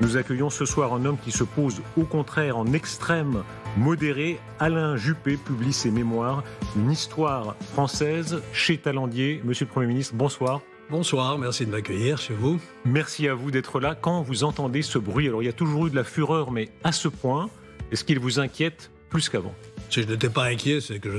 Nous accueillons ce soir un homme qui se pose au contraire en extrême modéré. Alain Juppé publie ses mémoires, une histoire française chez Talandier. Monsieur le Premier ministre, bonsoir. Bonsoir, merci de m'accueillir chez vous. Merci à vous d'être là. Quand vous entendez ce bruit, alors il y a toujours eu de la fureur, mais à ce point, est-ce qu'il vous inquiète plus qu'avant? Si je n'étais pas inquiet, c'est que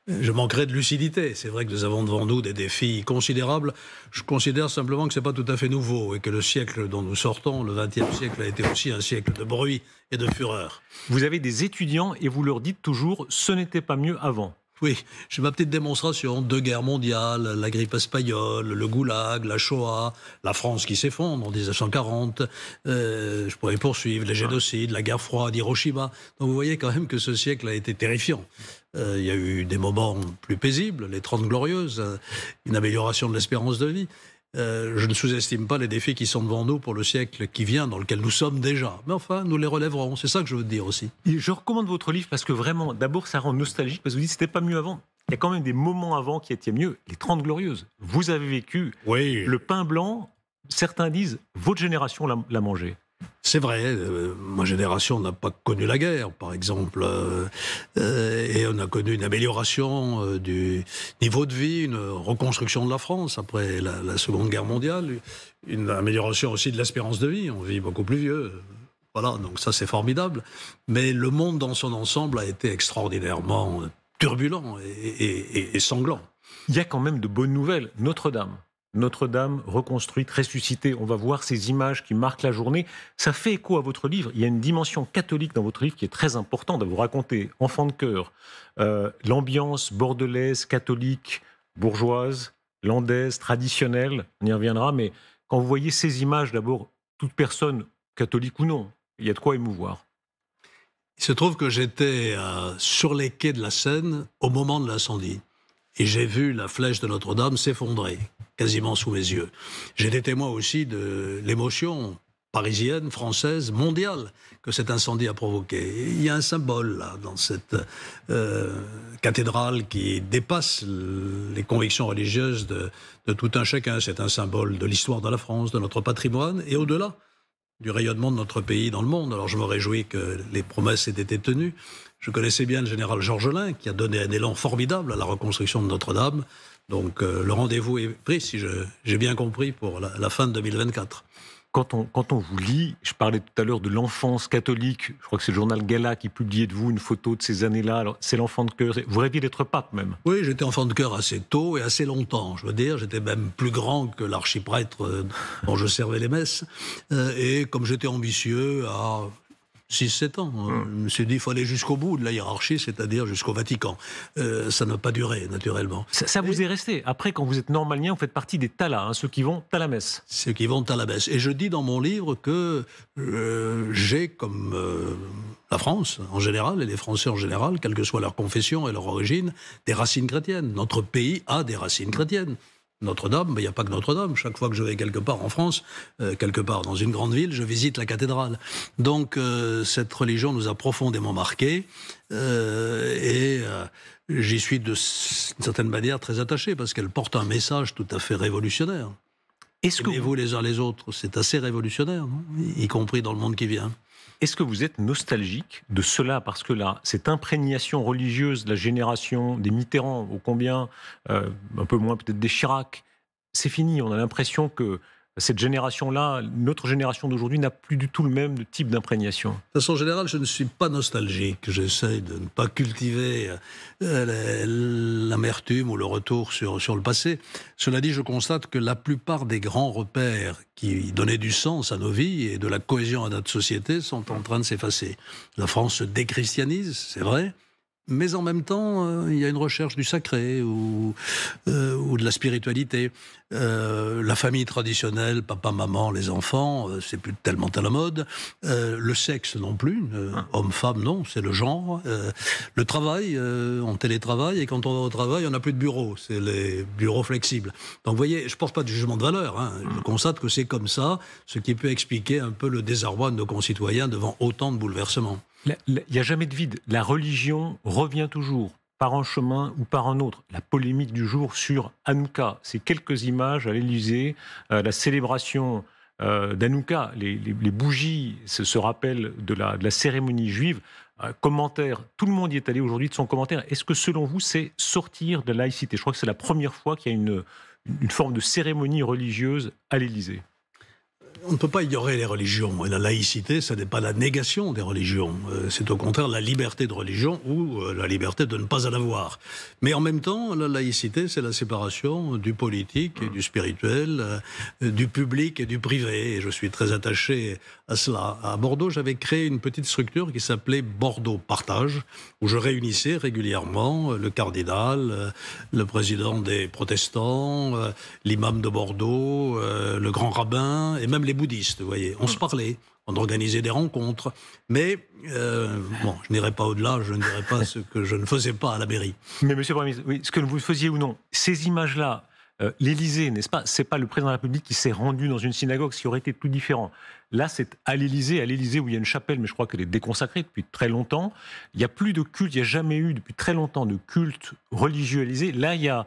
je manquerais de lucidité. C'est vrai que nous avons devant nous des défis considérables. Je considère simplement que ce n'est pas tout à fait nouveau et que le siècle dont nous sortons, le XXe siècle, a été aussi un siècle de bruit et de fureur. Vous avez des étudiants et vous leur dites toujours « ce n'était pas mieux avant ». Oui, j'ai ma petite démonstration. 2 guerres mondiales, la grippe espagnole, le goulag, la Shoah, la France qui s'effondre en 1940. Je pourrais poursuivre, les génocides, la guerre froide, Hiroshima. Donc vous voyez quand même que ce siècle a été terrifiant. Il y a eu des moments plus paisibles, les 30 glorieuses, une amélioration de l'espérance de vie. Je ne sous-estime pas les défis qui sont devant nous pour le siècle qui vient, dans lequel nous sommes déjà. Mais enfin, nous les relèverons. C'est ça que je veux dire aussi. Et je recommande votre livre parce que vraiment, d'abord, ça rend nostalgique. Parce que vous dites que c'était pas mieux avant. Il y a quand même des moments avant qui étaient mieux. Les 30 glorieuses. Vous avez vécu le pain blanc. Certains disent, votre génération l'a mangé. C'est vrai, ma génération n'a pas connu la guerre, par exemple, et on a connu une amélioration du niveau de vie, une reconstruction de la France après la Seconde Guerre mondiale, une amélioration aussi de l'espérance de vie, on vit beaucoup plus vieux. Voilà, donc ça c'est formidable. Mais le monde dans son ensemble a été extraordinairement turbulent et sanglant. Il y a quand même de bonnes nouvelles. Notre-Dame reconstruite, ressuscitée. On va voir ces images qui marquent la journée. Ça fait écho à votre livre. Il y a une dimension catholique dans votre livre qui est très importante à vous raconter. Enfant de cœur, l'ambiance bordelaise, catholique, bourgeoise, landaise, traditionnelle. On y reviendra. Mais quand vous voyez ces images, d'abord, toute personne, catholique ou non, il y a de quoi émouvoir. Il se trouve que j'étais sur les quais de la Seine au moment de l'incendie. Et j'ai vu la flèche de Notre-Dame s'effondrer, quasiment sous mes yeux. J'étais témoin aussi de l'émotion parisienne, française, mondiale, que cet incendie a provoqué. Il y a un symbole, là, dans cette cathédrale qui dépasse les convictions religieuses de tout un chacun. C'est un symbole de l'histoire de la France, de notre patrimoine, et au-delà du rayonnement de notre pays dans le monde. Alors je me réjouis que les promesses aient été tenues. Je connaissais bien le général Georgelin, qui a donné un élan formidable à la reconstruction de Notre-Dame. Donc le rendez-vous est pris, si j'ai bien compris, pour la fin de 2024. Quand on vous lit, je parlais tout à l'heure de l'enfance catholique, je crois que c'est le journal Gala qui publiait de vous une photo de ces années-là. Alors, c'est l'enfant de cœur. Vous rêviez d'être pape, même? Oui, j'étais enfant de cœur assez tôt et assez longtemps. Je veux dire, j'étais même plus grand que l'archiprêtre dont je servais les messes. Et comme j'étais ambitieux à 6-7 ans. Je me suis dit qu'il fallait jusqu'au bout de la hiérarchie, c'est-à-dire jusqu'au Vatican. Ça n'a pas duré, naturellement. Ça vous est resté. Après, quand vous êtes normalien, vous faites partie des talas, ceux qui vont à la messe. Ceux qui vont à la messe. Et je dis dans mon livre que j'ai, comme la France en général, et les Français en général, quelle que soit leur confession et leur origine, des racines chrétiennes. Notre pays a des racines chrétiennes. Notre-Dame, mais il n'y a pas que Notre-Dame. Chaque fois que je vais quelque part en France, quelque part dans une grande ville, je visite la cathédrale. Donc cette religion nous a profondément marqués j'y suis d'une certaine manière très attaché parce qu'elle porte un message tout à fait révolutionnaire. Aimez-vous les uns les autres, c'est assez révolutionnaire, non, y compris dans le monde qui vient. Est-ce que vous êtes nostalgique de cela? Parce que là, cette imprégnation religieuse de la génération des Mitterrand, ô combien, un peu moins peut-être des Chirac, c'est fini. On a l'impression que cette génération-là, notre génération d'aujourd'hui, n'a plus du tout le même type d'imprégnation. De façon générale, je ne suis pas nostalgique. J'essaie de ne pas cultiver l'amertume ou le retour sur le passé. Cela dit, je constate que la plupart des grands repères qui donnaient du sens à nos vies et de la cohésion à notre société sont en train de s'effacer. La France se déchristianise, c'est vrai. Mais en même temps, il y a une recherche du sacré ou de la spiritualité. La famille traditionnelle, papa, maman, les enfants, c'est plus tellement à la mode. Le sexe non plus, homme-femme non, c'est le genre. Le travail, on télétravaille et quand on va au travail, on n'a plus de bureau, c'est les bureaux flexibles. Donc vous voyez, je ne porte pas du jugement de valeur, je constate que c'est comme ça, ce qui peut expliquer un peu le désarroi de nos concitoyens devant autant de bouleversements. Il n'y a jamais de vide. La religion revient toujours, par un chemin ou par un autre. La polémique du jour sur Hanouka, ces quelques images à l'Élysée, la célébration d'Hanouka, les bougies se rappellent de la cérémonie juive. Commentaire, tout le monde y est allé aujourd'hui de son commentaire. Est-ce que selon vous, c'est sortir de la laïcité? Je crois que c'est la première fois qu'il y a une forme de cérémonie religieuse à l'Élysée. On ne peut pas ignorer les religions. Et la laïcité, ce n'est pas la négation des religions. C'est au contraire la liberté de religion ou la liberté de ne pas en avoir. Mais en même temps, la laïcité, c'est la séparation du politique et du spirituel, du public et du privé. Et je suis très attaché à cela. À Bordeaux, j'avais créé une petite structure qui s'appelait Bordeaux Partage, où je réunissais régulièrement le cardinal, le président des protestants, l'imam de Bordeaux, le grand rabbin et même les bouddhistes, vous voyez. On se parlait, on organisait des rencontres, mais bon, je n'irai pas au-delà, je ne dirai pas ce que je ne faisais pas à la mairie. Mais monsieur le Premier ministre, oui, ce que vous faisiez ou non, ces images-là, l'Élysée, n'est-ce pas? C'est pas le président de la République qui s'est rendu dans une synagogue, ce qui aurait été plus différent. Là, c'est à l'Élysée où il y a une chapelle, mais je crois qu'elle est déconsacrée depuis très longtemps. Il n'y a plus de culte, il n'y a jamais eu depuis très longtemps de culte religieux à l'Élysée. Là, il y a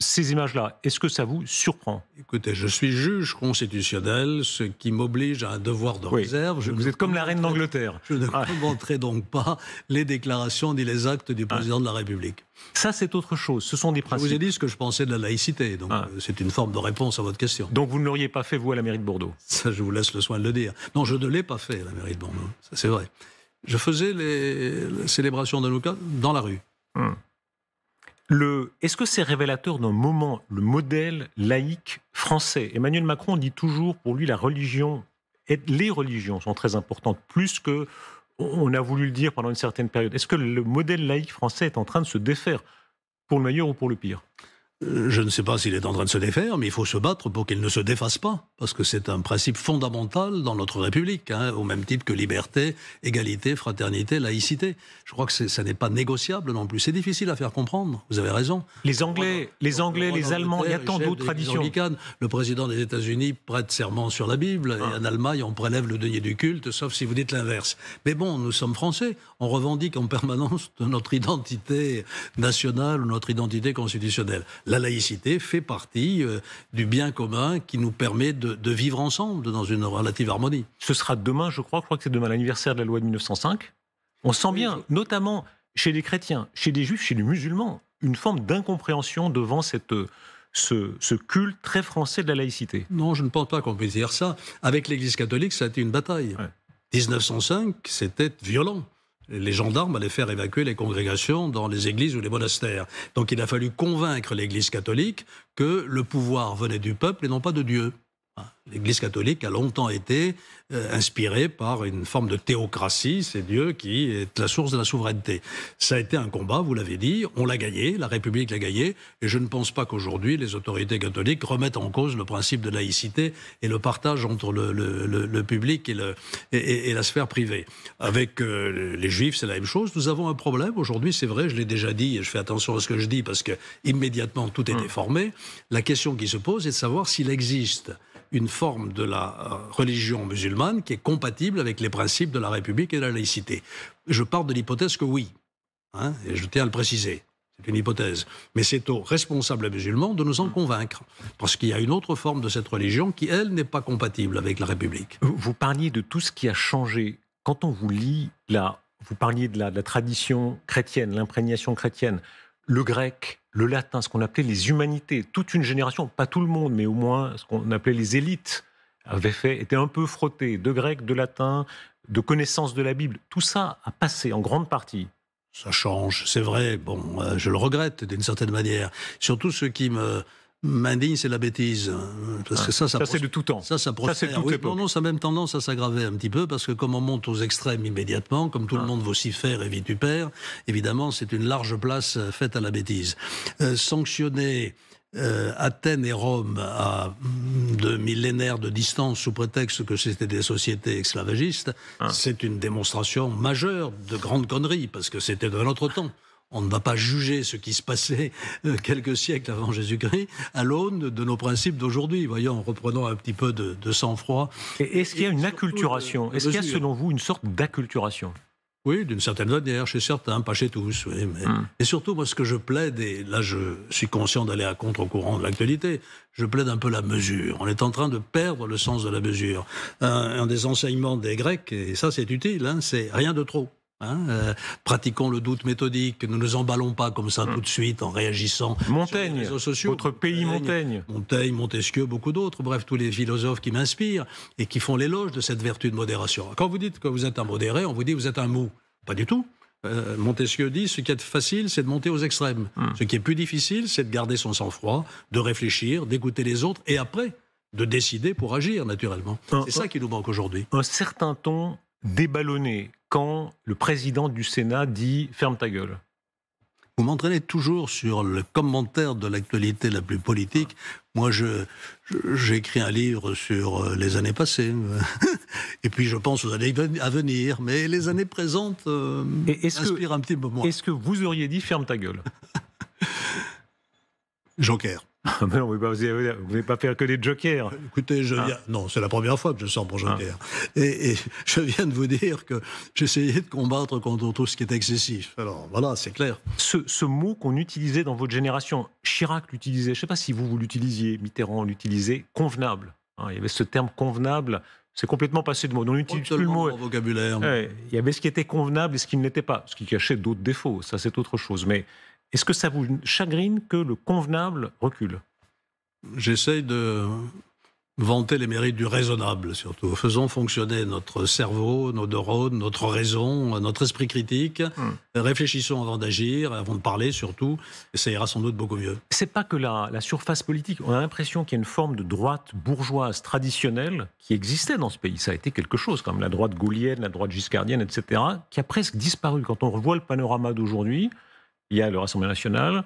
ces images-là. Est-ce que ça vous surprend? Écoutez, je suis juge constitutionnel, ce qui m'oblige à un devoir de réserve. Vous êtes comme la reine d'Angleterre. Je ne commenterai donc pas les déclarations ni les actes du président de la République. Ça, c'est autre chose. Ce sont des principes. Je vous ai dit ce que je pensais de la laïcité, donc c'est une forme de réponse à votre question. Donc vous ne l'auriez pas fait, vous, à la mairie de Bordeaux? Ça, je vous laisse le soin de le dire. Non, je ne l'ai pas fait à la mairie de Bordeaux, ça c'est vrai. Je faisais les célébrations d'Hanouka dans la rue. Est-ce que c'est révélateur d'un moment, le modèle laïque français? Emmanuel Macron dit toujours, pour lui, la religion, les religions sont très importantes, plus que on a voulu le dire pendant une certaine période. Est-ce que le modèle laïque français est en train de se défaire, pour le meilleur ou pour le pire? Je ne sais pas s'il est en train de se défaire, mais il faut se battre pour qu'il ne se défasse pas, parce que c'est un principe fondamental dans notre République, au même titre que liberté, égalité, fraternité, laïcité. Je crois que ça n'est pas négociable non plus. C'est difficile à faire comprendre, vous avez raison. Les Anglais, les Allemands, il y a tant d'autres traditions. Le président des États-Unis prête serment sur la Bible, et en Allemagne, on prélève le denier du culte, sauf si vous dites l'inverse. Mais bon, nous sommes français, on revendique en permanence de notre identité nationale ou notre identité constitutionnelle. La laïcité fait partie du bien commun qui nous permet de vivre ensemble dans une relative harmonie. Ce sera demain, je crois que c'est demain l'anniversaire de la loi de 1905. On sent bien, notamment chez les chrétiens, chez les juifs, chez les musulmans, une forme d'incompréhension devant ce culte très français de la laïcité. Non, je ne pense pas qu'on puisse dire ça. Avec l'Église catholique, ça a été une bataille. 1905, c'était violent. Les gendarmes allaient faire évacuer les congrégations dans les églises ou les monastères. Donc il a fallu convaincre l'Église catholique que le pouvoir venait du peuple et non pas de Dieu. L'Église catholique a longtemps été inspirée par une forme de théocratie, c'est Dieu qui est la source de la souveraineté. Ça a été un combat, vous l'avez dit, on l'a gagné, la République l'a gagné, et je ne pense pas qu'aujourd'hui les autorités catholiques remettent en cause le principe de laïcité et le partage entre le public et la sphère privée. Avec les Juifs, c'est la même chose. Nous avons un problème aujourd'hui, c'est vrai, je l'ai déjà dit, et je fais attention à ce que je dis parce que immédiatement tout est déformé. La question qui se pose est de savoir s'il existe une forme de la religion musulmane qui est compatible avec les principes de la République et de la laïcité. Je pars de l'hypothèse que oui, et je tiens à le préciser. C'est une hypothèse. Mais c'est aux responsables musulmans de nous en convaincre. Parce qu'il y a une autre forme de cette religion qui, elle, n'est pas compatible avec la République. Vous parliez de tout ce qui a changé. Quand on vous lit, vous parliez de la tradition chrétienne, l'imprégnation chrétienne, le grec, le latin, ce qu'on appelait les humanités. Toute une génération, pas tout le monde, mais au moins ce qu'on appelait les élites, était un peu frotté de grec, de latin, de connaissance de la Bible. Tout ça a passé en grande partie. Ça change, c'est vrai. Bon, je le regrette d'une certaine manière. Surtout ce qui m'indigne, c'est la bêtise. Parce que ça c'est de tout temps. Ça prospère. Non, ça a même tendance à s'aggraver un petit peu, parce que comme on monte aux extrêmes immédiatement, comme tout le monde vocifère et vitupère, évidemment, c'est une large place faite à la bêtise. Sanctionner Athènes et Rome à 2 millénaires de distance sous prétexte que c'était des sociétés esclavagistes, c'est une démonstration majeure de grande connerie, parce que c'était de notre temps. On ne va pas juger ce qui se passait quelques siècles avant Jésus-Christ à l'aune de nos principes d'aujourd'hui. Voyons, en reprenant un petit peu de sang-froid. Est-ce qu'il y a une acculturation? Est-ce qu'il y a, selon vous, une sorte d'acculturation? Oui, d'une certaine manière, chez certains, pas chez tous. Oui, mais... Et surtout, moi, ce que je plaide, et là, je suis conscient d'aller à contre-courant de l'actualité, je plaide un peu la mesure. On est en train de perdre le sens de la mesure. Un des enseignements des Grecs, et ça, c'est utile, hein, c'est rien de trop. Pratiquons le doute méthodique, ne nous emballons pas comme ça tout de suite en réagissant sur les réseaux sociaux. Votre pays Montaigne. Montaigne, Montesquieu, beaucoup d'autres, bref, tous les philosophes qui m'inspirent et qui font l'éloge de cette vertu de modération. Quand vous dites que vous êtes un modéré, on vous dit que vous êtes un mou. Pas du tout. Montesquieu dit, ce qui est facile, c'est de monter aux extrêmes. Ce qui est plus difficile, c'est de garder son sang-froid, de réfléchir, d'écouter les autres et après, de décider pour agir, naturellement. C'est ça qui nous manque aujourd'hui. Un certain ton déballonné quand le président du Sénat dit « ferme ta gueule ». Vous m'entraînez toujours sur le commentaire de l'actualité la plus politique. Moi, j'ai écrit un livre sur les années passées. Et puis, je pense aux années à venir. Mais les années présentes inspirent un petit peu moins. Est-ce que vous auriez dit « ferme ta gueule » Joker. Mais non, vous n'allez pas faire que des jokers. Écoutez, non, c'est la première fois que je sors pour joker. Et je viens de vous dire que j'essayais de combattre contre tout ce qui est excessif. Alors voilà, c'est clair. Ce mot qu'on utilisait dans votre génération, Chirac l'utilisait, je ne sais pas si vous l'utilisiez, Mitterrand l'utilisait, convenable. Il y avait ce terme convenable, c'est complètement passé de mode. On n'utilise plus le mot. Vocabulaire. Il y avait ce qui était convenable et ce qui ne l'était pas, ce qui cachait d'autres défauts, ça c'est autre chose. Mais est-ce que ça vous chagrine que le convenable recule? J'essaye de vanter les mérites du raisonnable, surtout. Faisons fonctionner notre cerveau, nos neurones, notre raison, notre esprit critique. Réfléchissons avant d'agir, avant de parler surtout, et ça ira sans doute beaucoup mieux. C'est pas que la surface politique. On a l'impression qu'il y a une forme de droite bourgeoise traditionnelle qui existait dans ce pays. Ça a été quelque chose, comme la droite gaullienne, la droite giscardienne, etc., qui a presque disparu. Quand on revoit le panorama d'aujourd'hui, il y a le Rassemblement national,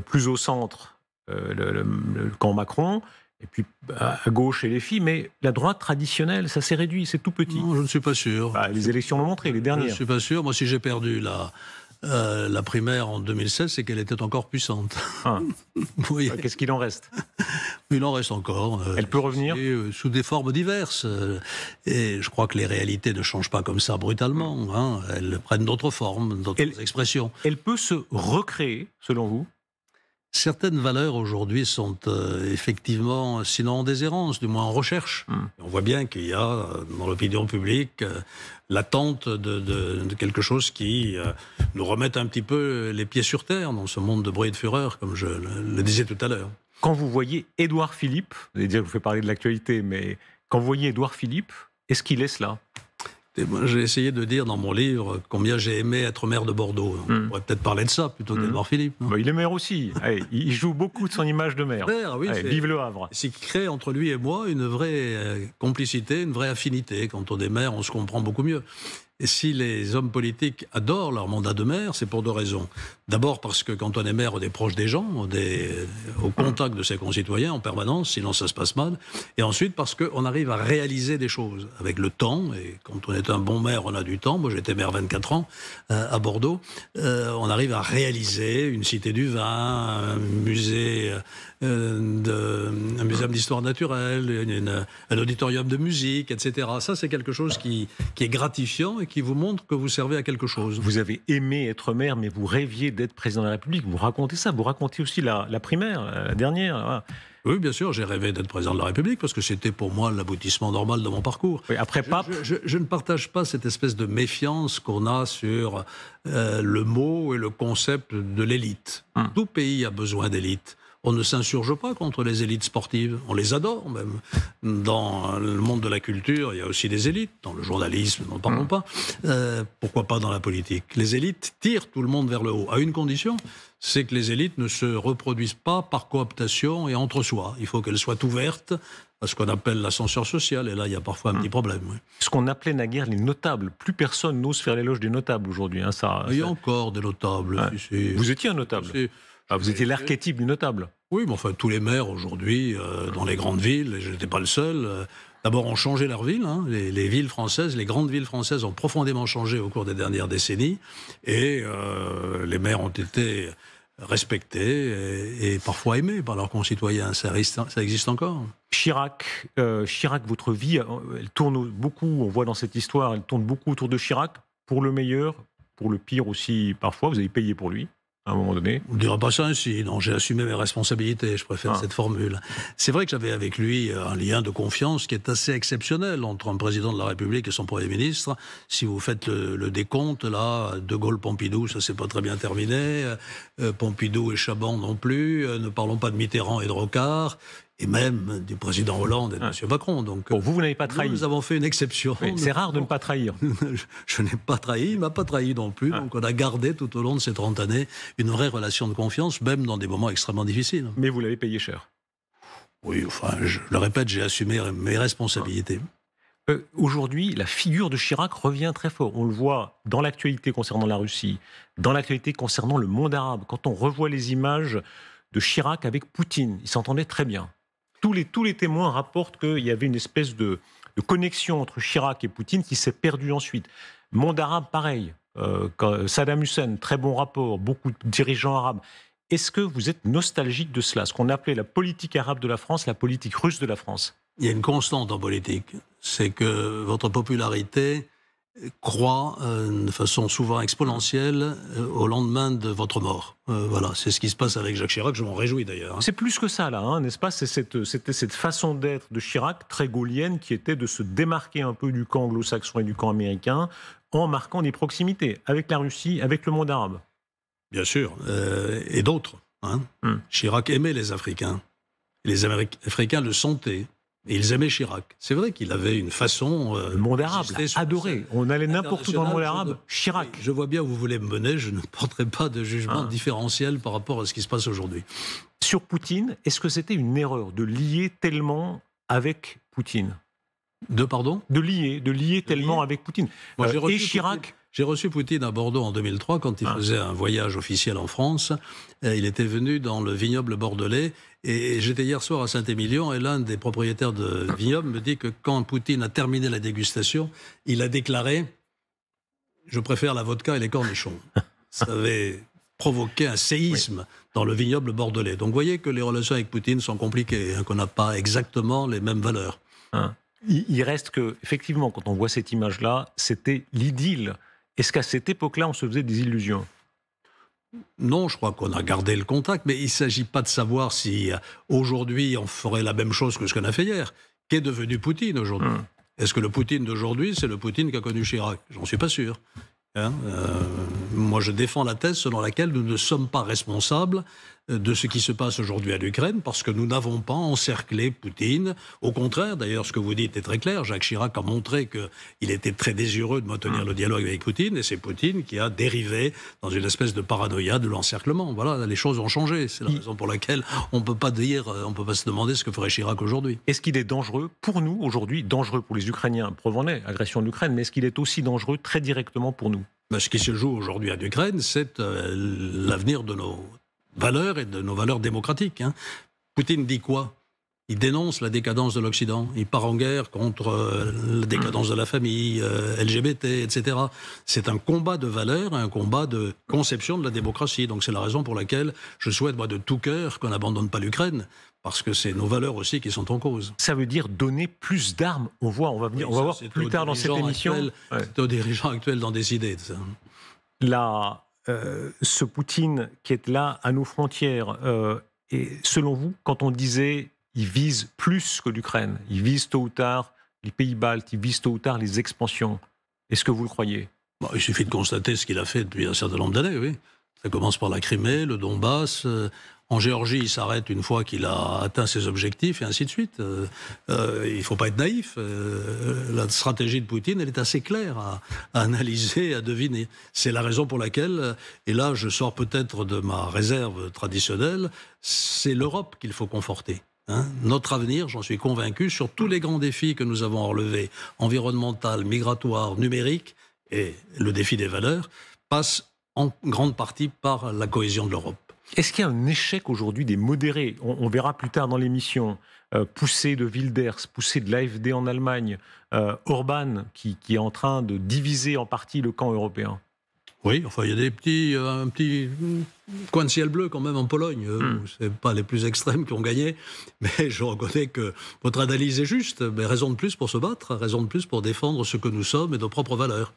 plus au centre, le camp Macron, et puis à gauche et les filles, mais la droite traditionnelle, ça s'est réduit, c'est tout petit. Non, je ne suis pas sûr. Les élections l'ont montré, les dernières. Je ne suis pas sûr. Moi, si j'ai perdu la primaire en 2016, c'est qu'elle était encore puissante. Oui. Qu'est-ce qu'il en reste? Il en reste encore. Elle peut revenir sous des formes diverses. Et je crois que les réalités ne changent pas comme ça brutalement. Elles prennent d'autres formes, d'autres expressions. Elle peut se recréer, selon vous? Certaines valeurs aujourd'hui sont effectivement, sinon en déshérence, du moins en recherche. On voit bien qu'il y a dans l'opinion publique l'attente de quelque chose qui nous remette un petit peu les pieds sur terre dans ce monde de bruit et de fureur, comme je le disais tout à l'heure. Quand vous voyez Édouard Philippe, vous allez dire que vous faites parler de l'actualité, mais quand vous voyez Édouard Philippe, est-ce qu'il est cela? J'ai essayé de dire dans mon livre combien j'ai aimé être maire de Bordeaux. On pourrait peut-être parler de ça plutôt qu'Édouard Philippe. Il est maire aussi. Il joue beaucoup de son image de maire. Oui, vive le Havre. C'est qui crée entre lui et moi une vraie complicité, une vraie affinité. Quand on est maire, on se comprend beaucoup mieux. Et si les hommes politiques adorent leur mandat de maire, c'est pour deux raisons. D'abord parce que quand on est maire, on est proche des gens, on est au contact de ses concitoyens en permanence, sinon ça se passe mal. Et ensuite parce qu'on arrive à réaliser des choses avec le temps. Et quand on est un bon maire, on a du temps. Moi, j'étais maire 24 ans à Bordeaux. On arrive à réaliser une cité du vin, un musée, un muséum d'histoire naturelle, un auditorium de musique, etc. Ça, c'est quelque chose qui est gratifiant et qui vous montre que vous servez à quelque chose. Vous avez aimé être maire, mais vous rêviez d'être président de la République. Vous racontez ça, vous racontez aussi la primaire, la dernière. Voilà. Oui, bien sûr, j'ai rêvé d'être président de la République parce que c'était pour moi l'aboutissement normal de mon parcours. Oui, après pape... je ne partage pas cette espèce de méfiance qu'on a sur le mot et le concept de l'élite. Tout pays a besoin d'élite. On ne s'insurge pas contre les élites sportives, on les adore même. Dans le monde de la culture, il y a aussi des élites, dans le journalisme, n'en parlons pas. Pourquoi pas dans la politique? Les élites tirent tout le monde vers le haut, à une condition, c'est que les élites ne se reproduisent pas par cooptation et entre soi. Il faut qu'elles soient ouvertes à ce qu'on appelle l'ascenseur social, et là il y a parfois un petit problème. Oui. Ce qu'on appelait naguère les notables. Plus personne n'ose faire l'éloge des notables aujourd'hui. Il y a encore des notables. Vous étiez un notable. Vous étiez l'archétype du notable. Oui, mais enfin, tous les maires aujourd'hui, dans les grandes villes, et je n'étais pas le seul, d'abord ont changé leur ville. Les villes françaises, les grandes villes françaises ont profondément changé au cours des dernières décennies. Et les maires ont été respectés et parfois aimés par leurs concitoyens. Ça existe encore. Chirac, votre vie, elle tourne beaucoup, on voit dans cette histoire, elle tourne beaucoup autour de Chirac. pour le meilleur, pour le pire aussi parfois, vous avez payé pour lui à un moment donné. On ne dira pas ça ainsi, non, j'ai assumé mes responsabilités, je préfère cette formule. C'est vrai que j'avais avec lui un lien de confiance qui est assez exceptionnel entre un président de la République et son Premier ministre. Si vous faites le décompte, là, De Gaulle-Pompidou, ça s'est pas très bien terminé, Pompidou et Chaban non plus, ne parlons pas de Mitterrand et de Rocard, et même du président Hollande et de M. Macron. Donc, bon, vous n'avez pas trahi. Nous avons fait une exception. Oui, c'est rare de ne pas trahir. Je n'ai pas trahi, il ne m'a pas trahi non plus. Donc on a gardé tout au long de ces 30 années une vraie relation de confiance, même dans des moments extrêmement difficiles. Mais vous l'avez payé cher. Oui, enfin, je le répète, j'ai assumé mes responsabilités. Aujourd'hui, la figure de Chirac revient très fort. On le voit dans l'actualité concernant la Russie, dans l'actualité concernant le monde arabe. Quand on revoit les images de Chirac avec Poutine, ils s'entendaient très bien. Tous les témoins rapportent qu'il y avait une espèce de connexion entre Chirac et Poutine qui s'est perdue ensuite. Monde arabe, pareil. Saddam Hussein, très bon rapport, beaucoup de dirigeants arabes. Est-ce que vous êtes nostalgique de cela, ce qu'on appelait la politique arabe de la France, la politique russe de la France? Il y a une constante en politique, c'est que votre popularité croît de façon souvent exponentielle au lendemain de votre mort. Voilà, c'est ce qui se passe avec Jacques Chirac, je m'en réjouis d'ailleurs. C'est plus que ça, là, n'est-ce pas? C'était cette façon d'être de Chirac, très gaullienne, qui était de se démarquer un peu du camp anglo-saxon et du camp américain, en marquant des proximités avec la Russie, avec le monde arabe. Bien sûr, et d'autres. Chirac aimait les Africains. Les Africains le sentaient. Et ils aimaient Chirac. C'est vrai qu'il avait une façon... le monde arabe l'a adoré. On allait n'importe où dans le monde arabe. Chirac. Je vois bien où vous voulez me mener. Je ne porterai pas de jugement différentiel par rapport à ce qui se passe aujourd'hui. Sur Poutine, est-ce que c'était une erreur de lier tellement avec Poutine? De lier tellement avec Poutine. Moi, et Chirac... J'ai reçu Poutine à Bordeaux en 2003 quand il faisait un voyage officiel en France. Il était venu dans le vignoble bordelais et j'étais hier soir à Saint-Émilion et l'un des propriétaires de vignoble me dit que quand Poutine a terminé la dégustation, il a déclaré « Je préfère la vodka et les cornichons ». Ça avait provoqué un séisme dans le vignoble bordelais. Donc vous voyez que les relations avec Poutine sont compliquées, qu'on n'a pas exactement les mêmes valeurs. Il reste que, effectivement, quand on voit cette image-là, c'était l'idylle. Est-ce qu'à cette époque-là, on se faisait des illusions? Non, je crois qu'on a gardé le contact, mais il ne s'agit pas de savoir si aujourd'hui on ferait la même chose que ce qu'on a fait hier. Qu'est devenu Poutine aujourd'hui? Est-ce que le Poutine d'aujourd'hui, c'est le Poutine qu'a connu Chirac? J'en suis pas sûr. Moi, je défends la thèse selon laquelle nous ne sommes pas responsables de ce qui se passe aujourd'hui à l'Ukraine parce que nous n'avons pas encerclé Poutine. Au contraire, d'ailleurs, ce que vous dites est très clair. Jacques Chirac a montré qu'il était très désireux de maintenir le dialogue avec Poutine et c'est Poutine qui a dérivé dans une espèce de paranoïa de l'encerclement. Voilà, les choses ont changé. C'est la raison pour laquelle on ne peut pas se demander ce que ferait Chirac aujourd'hui. Est-ce qu'il est dangereux pour nous aujourd'hui, dangereux pour les Ukrainiens, preuve en est, agression de l'Ukraine, mais est-ce qu'il est aussi dangereux très directement pour nous? Ce qui se joue aujourd'hui en Ukraine, c'est l'avenir de nos valeurs et de nos valeurs démocratiques. Poutine dit quoi? Il dénonce la décadence de l'Occident. Il part en guerre contre la décadence de la famille, LGBT, etc. C'est un combat de valeurs, un combat de conception de la démocratie. Donc c'est la raison pour laquelle je souhaite, moi, de tout cœur, qu'on n'abandonne pas l'Ukraine. Parce que c'est nos valeurs aussi qui sont en cause. Ça veut dire donner plus d'armes. On va voir plus tard dans cette émission. C'est aux dirigeants actuels d'en décider de ça. Ce Poutine qui est là à nos frontières, et selon vous, quand on disait il vise plus que l'Ukraine, il vise tôt ou tard les pays baltes, il vise tôt ou tard les expansions, est-ce que vous le croyez? Il suffit de constater ce qu'il a fait depuis un certain nombre d'années, oui. Ça commence par la Crimée, le Donbass. En Géorgie, il s'arrête une fois qu'il a atteint ses objectifs, et ainsi de suite. Il ne faut pas être naïf. La stratégie de Poutine, elle est assez claire à analyser, à deviner. C'est la raison pour laquelle, et là je sors peut-être de ma réserve traditionnelle, c'est l'Europe qu'il faut conforter. Notre avenir, j'en suis convaincu, sur tous les grands défis que nous avons relevés, environnemental, migratoire, numérique, et le défi des valeurs, passe en grande partie par la cohésion de l'Europe. Est-ce qu'il y a un échec aujourd'hui des modérés? On verra plus tard dans l'émission, poussée de Wilders, poussée de l'AfD en Allemagne, Orban qui est en train de diviser en partie le camp européen. Oui, enfin il y a un petit coin de ciel bleu quand même en Pologne. C'est pas les plus extrêmes qui ont gagné, mais je reconnais que votre analyse est juste. Mais raison de plus pour se battre, raison de plus pour défendre ce que nous sommes et nos propres valeurs.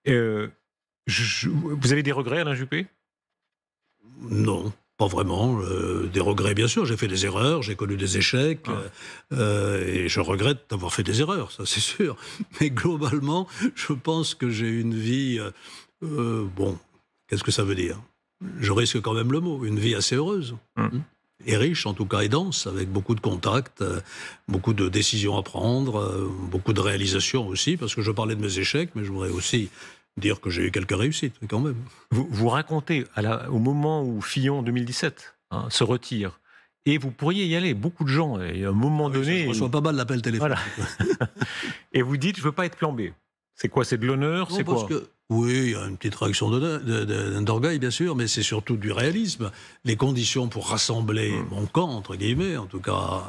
Vous avez des regrets, Alain Juppé? Non, pas vraiment. Des regrets, bien sûr. J'ai fait des erreurs, j'ai connu des échecs, et je regrette d'avoir fait des erreurs, ça c'est sûr. Mais globalement, je pense que j'ai une vie... bon, qu'est-ce que ça veut dire? Je risque quand même le mot. Une vie assez heureuse. Et riche, en tout cas, et dense, avec beaucoup de contacts, beaucoup de décisions à prendre, beaucoup de réalisations aussi, parce que je parlais de mes échecs, mais je voudrais aussi dire que j'ai eu quelques réussites, quand même. Vous racontez au moment où Fillon, 2017, se retire, et vous pourriez y aller, beaucoup de gens, et à un moment donné... Je reçois pas mal d'appels téléphoniques. Voilà. Et vous dites, je veux pas être plan B. C'est quoi? C'est de l'honneur? C'est quoi? Oui, il y a une petite réaction d'orgueil, bien sûr, mais c'est surtout du réalisme. Les conditions pour rassembler mon camp, entre guillemets, en tout cas,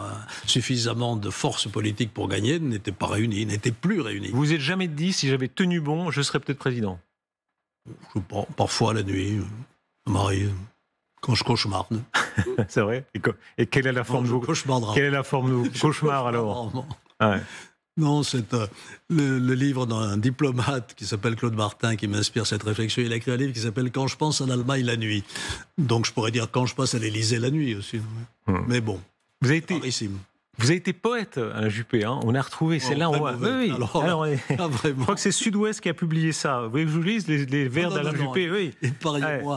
suffisamment de force politique pour gagner, n'étaient pas réunies, n'étaient plus réunies. Vous vous êtes jamais dit, si j'avais tenu bon, je serais peut-être président? Parfois la nuit, ça m'arrive, quand je cauchemarde. C'est vrai? Et quelle est la forme de vos cauchemars, alors? Ouais. Non, c'est le livre d'un diplomate qui s'appelle Claude Martin qui m'inspire cette réflexion. Il a écrit un livre qui s'appelle « Quand je pense en Allemagne la nuit ». Donc je pourrais dire « Quand je passe à l'Élysée la nuit » aussi. Mais bon, vous avez été poète, Alain Juppé. On a retrouvé, c'est là où... Oui. Alors, je crois que c'est Sud-Ouest qui a publié ça. Vous voulez que je vous lise les vers d'Alain Juppé? Oui.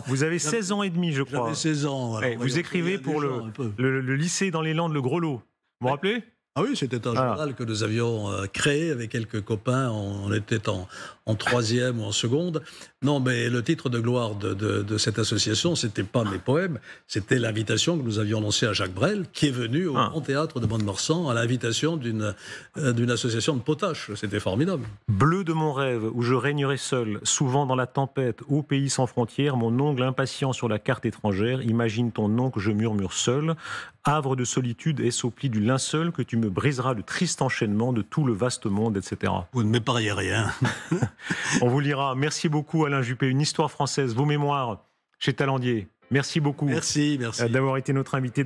Vous avez 16 ans et demi, je crois. J'avais 16 ans. Alors, vous écrivez pour le lycée dans les Landes, le Grelot. Vous vous rappelez? Ah oui, c'était un journal que nous avions créé avec quelques copains. On était en troisième ou en seconde. Non, mais le titre de gloire de cette association, c'était pas mes poèmes, c'était l'invitation que nous avions lancée à Jacques Brel, qui est venu au Grand Théâtre de Mont-de-Marsan à l'invitation d'une association de potache. C'était formidable. Bleu de mon rêve, où je régnerai seul, souvent dans la tempête, au pays sans frontières, mon ongle impatient sur la carte étrangère, imagine ton nom que je murmure seul, havre de solitude, essopli du linceul, que tu me briseras le triste enchaînement de tout le vaste monde, etc. Vous ne m'épargnez rien. On vous lira. Merci beaucoup, Alain Juppé. Une histoire française, vos mémoires chez Talandier. Merci beaucoup. Merci. D'avoir été notre invité.